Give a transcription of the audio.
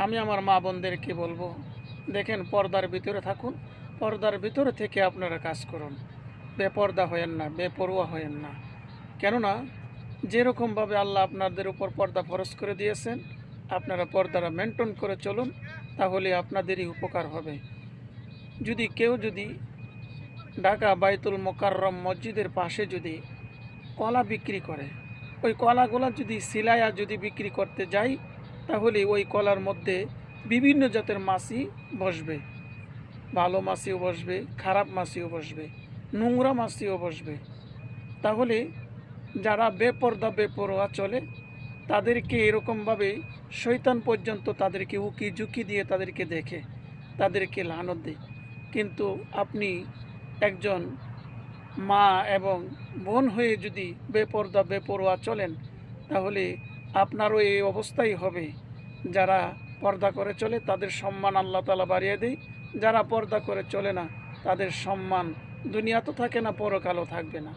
আমি আমার মা বোনদেরকে বলবো, দেখেন পর্দার ভিতরে থাকুন, পর্দার ভিতরে থেকে আপনারা কাজ করুন, বেপর্দা হয়েন না, বেপরোয়া হয়েন না। কেননা যেরকমভাবে আল্লাহ আপনাদের উপর পর্দা ফরজ করে দিয়েছেন, আপনারা পর্দাটা মেনটেন করে চলুন, তাহলে আপনাদেরই উপকার হবে। যদি ঢাকা বাইতুল মোকাররম মসজিদের পাশে যদি কলা বিক্রি করে, ওই কলাগুলো যদি সিলাইয়া যদি বিক্রি করতে যাই, তাহলে ওই কলার মধ্যে বিভিন্ন জাতের মাছি বসবে, ভালো মাছিও বসবে, খারাপ মাছিও বসবে, নোংরা মাছিও বসবে। তাহলে যারা বেপরদা বেপরোয়া চলে, তাদেরকে এরকমভাবে শয়তান পর্যন্ত তাদেরকে উকি ঝুঁকি দিয়ে তাদেরকে দেখে, তাদেরকে লানত দেয়। কিন্তু আপনি একজন মা এবং বোন হয়ে যদি বেপরদা বেপরোয়া চলেন, তাহলে আপনারও এই অবস্থাই হবে। যারা পর্দা করে চলে তাদের সম্মান আল্লাহ তাআলা বাড়িয়ে দেয়, যারা পর্দা করে চলে না তাদের সম্মান দুনিয়া তো থাকে না, পরকালও থাকবে না।